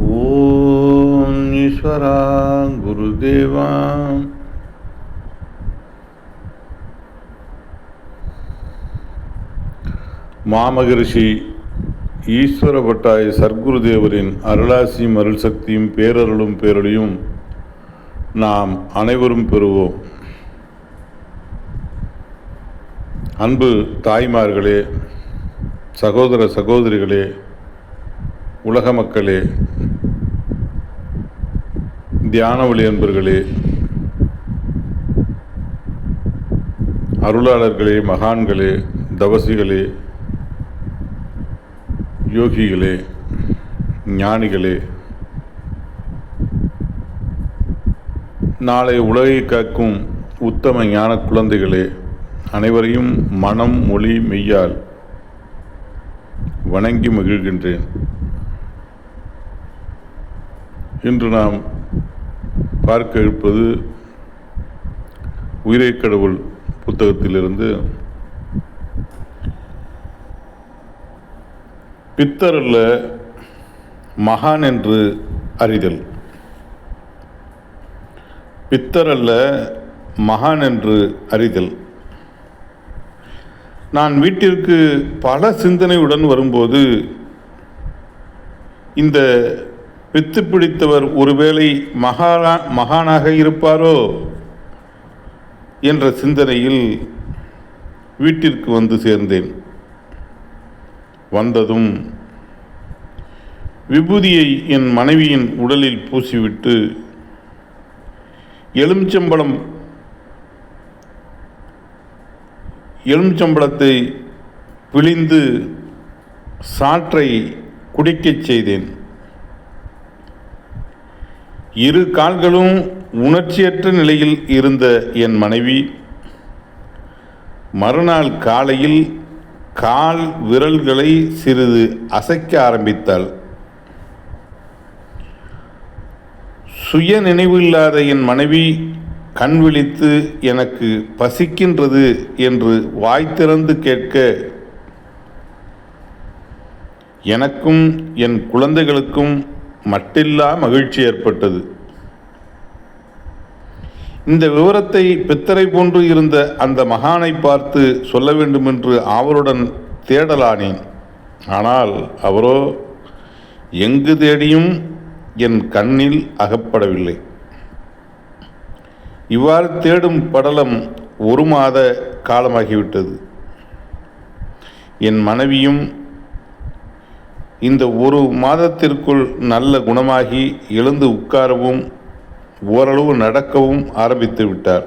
ஓம் ஈஸ்வரா குருதேவா. மாமகரிஷி ஈஸ்வர பட்டாய் சர்க்குருதேவரின் அருளாசியும் அருள் சக்தியும் பேரருளும் பேரொழியும் நாம் அனைவரும் பெறுவோம். அன்பு தாய்மார்களே, சகோதர சகோதரிகளே, உலக மக்களே, தியான ஒளி அன்பர்களே, அருளாளர்களே, மகான்களே, தவசிகளே, யோகிகளே, ஞானிகளே, நாளை உலகை காக்கும் உத்தம ஞான குழந்தைகளே, அனைவரையும் மனம் மொழி மெய்யால் வணங்கி மகிழ்கின்றேன். இன்று நாம் பார்க்க இருப்பது உயிரை கடவுள் புத்தகத்திலிருந்து பித்தரல்ல மகான் என்று அறிதல். பித்தரல்ல மகான் என்று அறிதல். நான் வீட்டிற்கு பல சிந்தனையுடன் வரும்போது இந்த பித்து பிடித்தவர் ஒருவேளை மகானாக இருப்பாரோ என்ற சிந்தனையில் வீட்டிற்கு வந்து சேர்ந்தேன். வந்ததும் விபூதியை என் மனைவியின் உடலில் பூசிவிட்டு எலுமிச்சம்பழத்தை பிழிந்து சாற்றை குடிக்கச் செய்தேன். இரு கால்களும் உணர்ச்சியற்ற நிலையில் இருந்த என் மனைவி மறுநாள் காலையில் கால் விரல்களை சிறிது அசைக்க ஆரம்பித்தாள். சுய நினைவில்லாத என் மனைவி கண் விழித்து எனக்கு பசிக்கின்றது என்று வாய் திறந்து கேட்க எனக்கும் என் குழந்தைகளுக்கும் மட்டில்லா மகிழ்ச்சி ஏற்பட்டது. இந்த விவரத்தை பித்தரை போன்று இருந்த அந்த மகானை பார்த்து சொல்ல வேண்டுமென்று ஆவலுடன் தேடலானேன். ஆனால் அவரோ எங்கு தேடியும் என் கண்ணில் அகப்படவில்லை. இவ்வாறு தேடும் படலம் 1 மாத காலமாகிவிட்டது. என் மனைவியும் இந்த 1 மாதத்திற்குள் நல்ல குணமாகி எழுந்து உட்காரவும் ஓரளவு நடக்கவும் ஆரம்பித்து விட்டார்.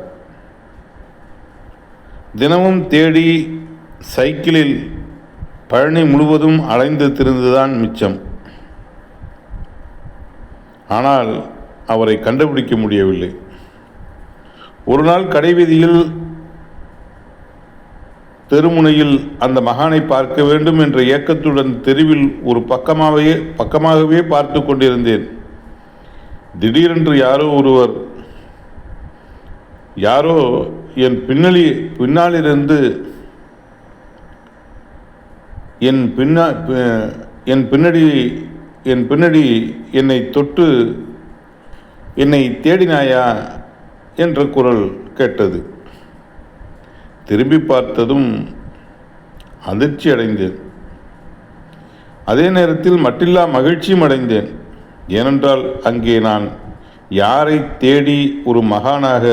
தினமும் தேடி சைக்கிளில் பழனி முழுவதும் அலைந்து திரிந்துதான் மிச்சம். ஆனால் அவரை கண்டுபிடிக்க முடியவில்லை. ஒரு நாள் கடைவீதியில் தெருமுனையில் அந்த மகானை பார்க்க வேண்டும் என்ற ஏக்கத்துடன் தெருவில் ஒரு பக்கமாகவே பார்த்து கொண்டிருந்தேன். திடீரென்று யாரோ என் பின்னாலிருந்து என் பின்னாடி என்னை தொட்டு என்னை தேடினாயா என்ற குரல் கேட்டது. திரும்பி பார்த்ததும் அதிர்ச்சி அடைந்தேன். அதே நேரத்தில் மட்டில்லா மகிழ்ச்சியும் அடைந்தேன். ஏனென்றால் அங்கே நான் யாரை தேடி ஒரு மகானாக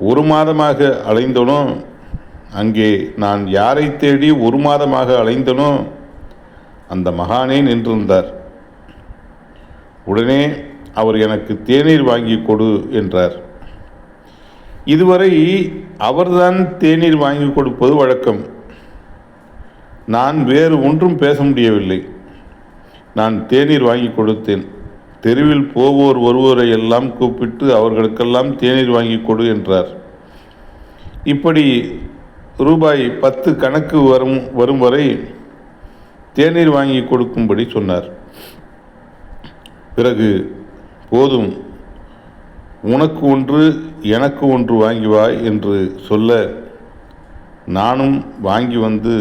ஒரு மாதமாக அலைந்தனோ, அங்கே நான் யாரை தேடி 1 மாதமாக அலைந்தனோ அந்த மகானே நின்றிருந்தார். உடனே அவர் எனக்கு தேநீர் வாங்கி கொடு என்றார். இதுவரை அவர்தான் தேநீர் வாங்கி கொடுப்பது வழக்கம். நான் வேறு ஒன்றும் பேச முடியவில்லை. நான் தேநீர் வாங்கி கொடுத்தேன். தெருவில் போவோர் வருவோரை எல்லாம் கூப்பிட்டு அவர்களுக்கெல்லாம் தேநீர் வாங்கி கொடு என்றார். இப்படி ரூபாய் 10 கணக்கு வரும் வரை தேநீர் வாங்கி கொடுக்கும்படி சொன்னார். பிறகு போதும், உனக்கு ஒன்று எனக்கு ஒன்று வாங்கி வா என்று சொல்ல நானும் வாங்கி வந்து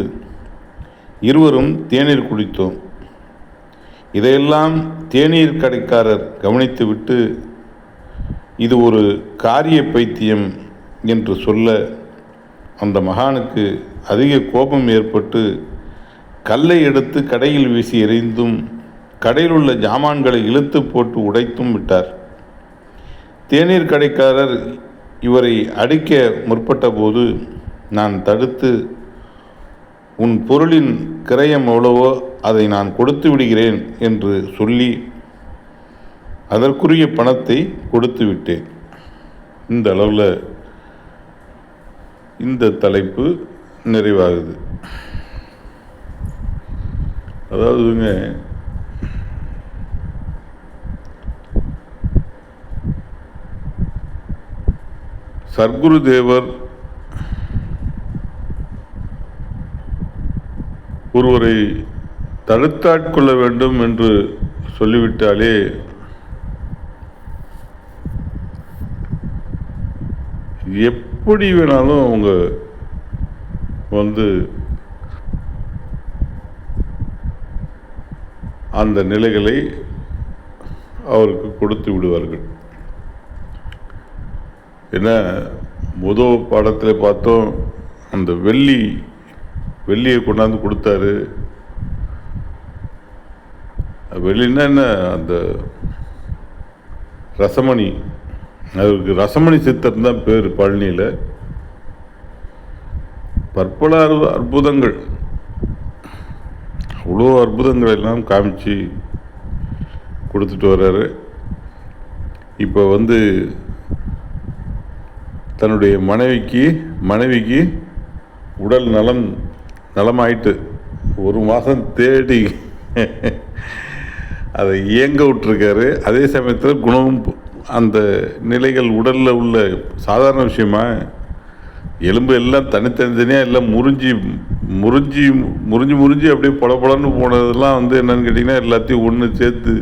இருவரும் தேநீர் குடித்தோம். இதையெல்லாம் தேநீர் கடைக்காரர் கவனித்துவிட்டு, இது ஒரு காரிய பைத்தியம் என்று சொல்ல அந்த மகானுக்கு அதிக கோபம் ஏற்பட்டு கல்லை எடுத்து கடையில் வீசி எறிந்தும் கடையில் உள்ள ஜாமான்களை இழுத்து போட்டு உடைத்தும் விட்டார். தேநீர் கடைக்காரர் இவரை அடிக்க முற்பட்ட போது நான் தடுத்து, உன் பொருளின் கிரயம் எவ்வளவோ அதை நான் கொடுத்து விடுகிறேன் என்று சொல்லி அதற்குரிய பணத்தை கொடுத்து விட்டேன். இந்த அளவில் இந்த தலைப்பு நிறைவாகுது. அதாவதுங்க, சர்க்குரு தேவர் ஒருவரை தடுத்தாட்கொள்ள வேண்டும் என்று சொல்லிவிட்டாலே எப்படி வேணாலும் அவங்க அந்த நிலைகளை அவருக்கு கொடுத்து விடுவார்கள். ஏன்னா முதல் பாடத்தில் பார்த்தோம், அந்த வெள்ளியை கொண்டாந்து கொடுத்தாரு. வெள்ளின்னா என்ன, அந்த ரசமணி, அவருக்கு ரசமணி சித்தர் தான் பேர். பழனியில் பற்பல அற்புதங்கள், அவ்வளோ அற்புதங்கள் எல்லாம் காமிச்சு கொடுத்துட்டு வர்றாரு. இப்போ தன்னுடைய மனைவிக்கு உடல் நலமாயிட்டு ஒரு மாதம் தேடி அதை இயங்க விட்டுருக்காரு. அதே சமயத்தில் குணமும், அந்த நிலைகள் உடலில் உள்ள சாதாரண விஷயமா, எலும்பு எல்லாம் தனித்தனியாக எல்லாம் முறிஞ்சு அப்படியே பொலன்னு போனதெல்லாம் என்னன்னு கேட்டிங்கன்னா, எல்லாத்தையும் ஒன்று சேர்த்து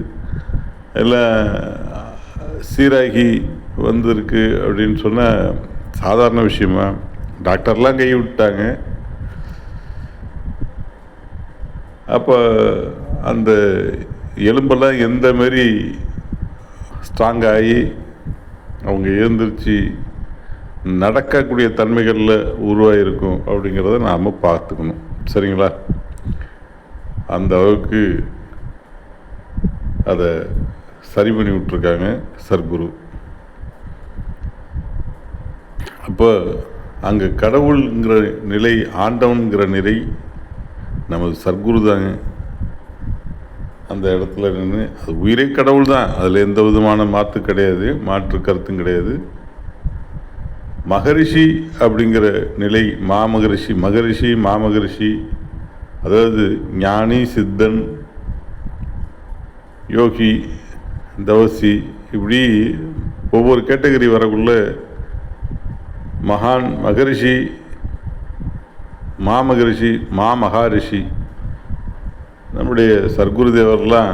எல்லாம் சீராகி வந்திருக்கு அப்படின்னு சொன்னால் சாதாரண விஷயமா? டாக்டர்லாம் கை விட்டாங்க. அப்போ அந்த எலும்பெல்லாம் எந்த மாரி ஸ்ட்ராங்காகி அவங்க எழுந்திரிச்சு நடக்கக்கூடிய தன்மைகளில் உருவாகிருக்கும் அப்படிங்கிறத நாம் பார்த்துக்கணும். சரிங்களா? அந்த அளவுக்கு அதை சரி பண்ணி விட்டுருக்காங்க சர்க்குரு. அப்போ அங்கே கடவுள்ங்கிற நிலை, ஆண்டவன்கிற நிலை நமது சர்க்குரு தாங்க. அந்த இடத்துல நின்று, அது உயிரே கடவுள் தான், அதில் எந்த விதமான மாற்று கருத்தும் கிடையாது. மகரிஷி அப்படிங்கிற நிலை, மாமகரிஷி, அதாவது ஞானி, சித்தன், யோகி, தவசி, இப்படி ஒவ்வொரு கேட்டகரி வரக்குள்ள மகான், மகரிஷி, மகாரிஷி. நம்முடைய சர்க்குரு தேவர்லாம்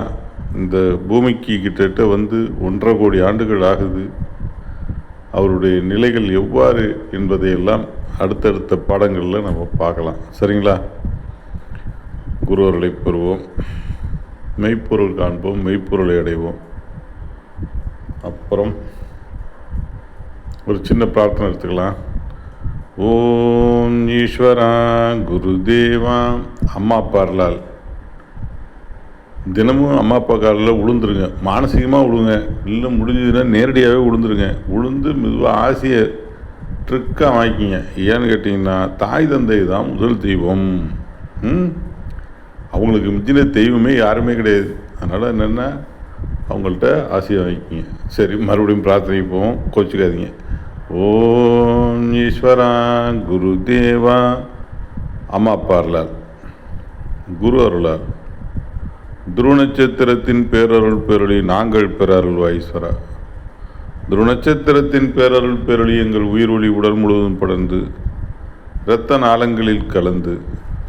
இந்த பூமிக்கு கிட்ட 1.5 கோடி ஆண்டுகள் ஆகுது. அவருடைய நிலைகள் எவ்வாறு என்பதையெல்லாம் அடுத்தடுத்த பாடங்களில் நம்ம பார்க்கலாம். சரிங்களா? குருவர்களை பெறுவோம், மெய்ப்பொருள் காண்போம், மெய்ப்பொருளை அடைவோம். அப்புறம் ஒரு சின்ன பிரார்த்தனை எடுத்துக்கலாம். ஓம் ஈஸ்வரா குருதேவா. அம்மா அப்பா அருளால் தினமும் அம்மா அப்பா காலில் விழுந்துருங்க, மானசீகமாக விழுங்க, இல்லை முடிஞ்சதுன்னா நேரடியாகவே விழுந்துருங்க. விழுந்து மெதுவாக ஆசையை ட்ரிக்காக வாங்கிக்கிங்க. ஏன்னு கேட்டிங்கன்னா, தாய் தந்தை தான் முதல் தெய்வம். அவங்களுக்கு மிஞ்சின தெய்வமே யாருமே கிடையாது. அதனால் என்னென்னா அவங்கள்ட்ட ஆசையை வாங்கிக்கிங்க. சரி, மறுபடியும் பிரார்த்தனை போவோம், கோச்சிக்காதீங்க. ஓம் ஈஸ்வரா குருதேவா. அம்மா அப்பா அருளால், குரு அருளால், துருநட்சத்திரத்தின் பேரருள் பேரொளி நாங்கள் பெறருள்வா ஈஸ்வரா. துருநட்சத்திரத்தின் பேரருள் பேரொளி எங்கள் உயிர் ஒளி உடல் முழுவதும் படர்ந்து இரத்த நாளங்களில் கலந்து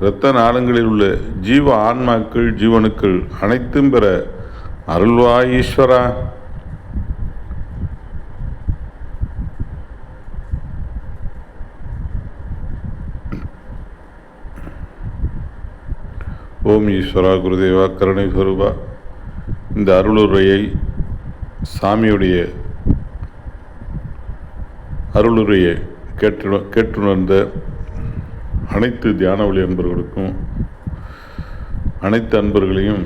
இரத்த நாளங்களில் உள்ள ஜீவ ஆன்மாக்கள், ஜீவனுக்கள் அனைத்தும் பெற அருள்வா ஈஸ்வரா. ஓம் ஈஸ்வரா குருதேவா கருணை ஸ்வரூபா. இந்த அருளுரையை சாமியுடைய அருளுரையை கேட்டுணர்ந்த அனைத்து தியான வழி அன்பர்களுக்கும், அனைத்து அன்பர்களையும்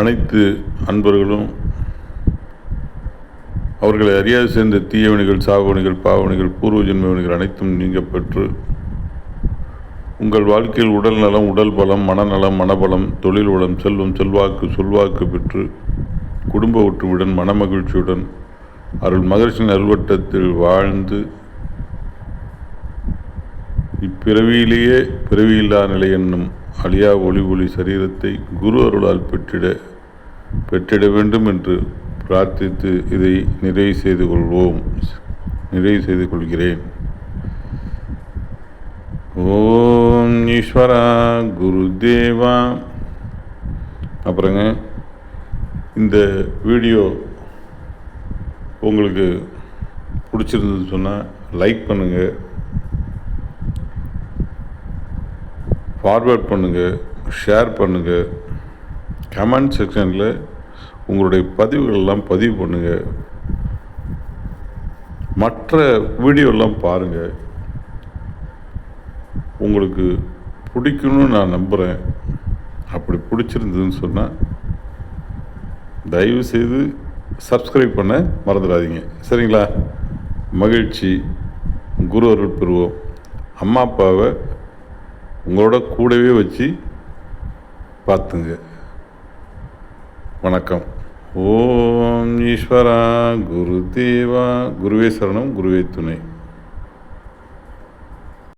அனைத்து அன்பர்களும் அவர்களை அறியாது சேர்ந்த தீயவணிகள், சாவணிகள், பாவணிகள், பூர்வ ஜென்மவணிகள் அனைத்தும் நீங்க பெற்று உங்கள் வாழ்க்கையில் உடல் நலம், உடல் பலம், மனநலம், மனபலம், தொழில் வளம், செல்வம், செல்வாக்கு, சொல்வாக்கு பெற்று குடும்ப ஒற்றுமையுடன் மனமகிழ்ச்சியுடன் அருள் மகர்ஷியின் அருள்வட்டத்தில் வாழ்ந்து இப்பிறவியிலேயே பிறவியில்லா நிலை என்னும் அழியா ஒளி சரீரத்தை குரு அருளால் பெற்றிட வேண்டும் என்று பிரார்த்தித்து இதை நிறைவு செய்து கொள்கிறேன். ஓம் ஈஸ்வரா குருதேவா. அப்புறங்க இந்த வீடியோ உங்களுக்கு பிடிச்சிருந்ததுன்னு சொன்னால் லைக் பண்ணுங்கள், ஃபார்வேர்ட் பண்ணுங்கள், ஷேர் பண்ணுங்கள், கமெண்ட் செக்ஷனில் உங்களுடைய பதிவுகளெல்லாம் பதிவு பண்ணுங்கள், மற்ற வீடியோலாம் பாருங்கள். உங்களுக்கு பிடிக்கும்னு நான் நம்புகிறேன். அப்படி பிடிச்சிருந்ததுன்னு சொன்னால் தயவுசெய்து சப்ஸ்கிரைப் பண்ண மறந்துடாதீங்க. சரிங்களா? மகிழ்ச்சி. குரு அருள் பெறுவோம். அம்மா அப்பாவை உங்களோட கூடவே வச்சு பார்த்துங்க. வணக்கம். ஓம் ஈஸ்வரா குருதேவா. குருவே சரணம், குருவே துணை.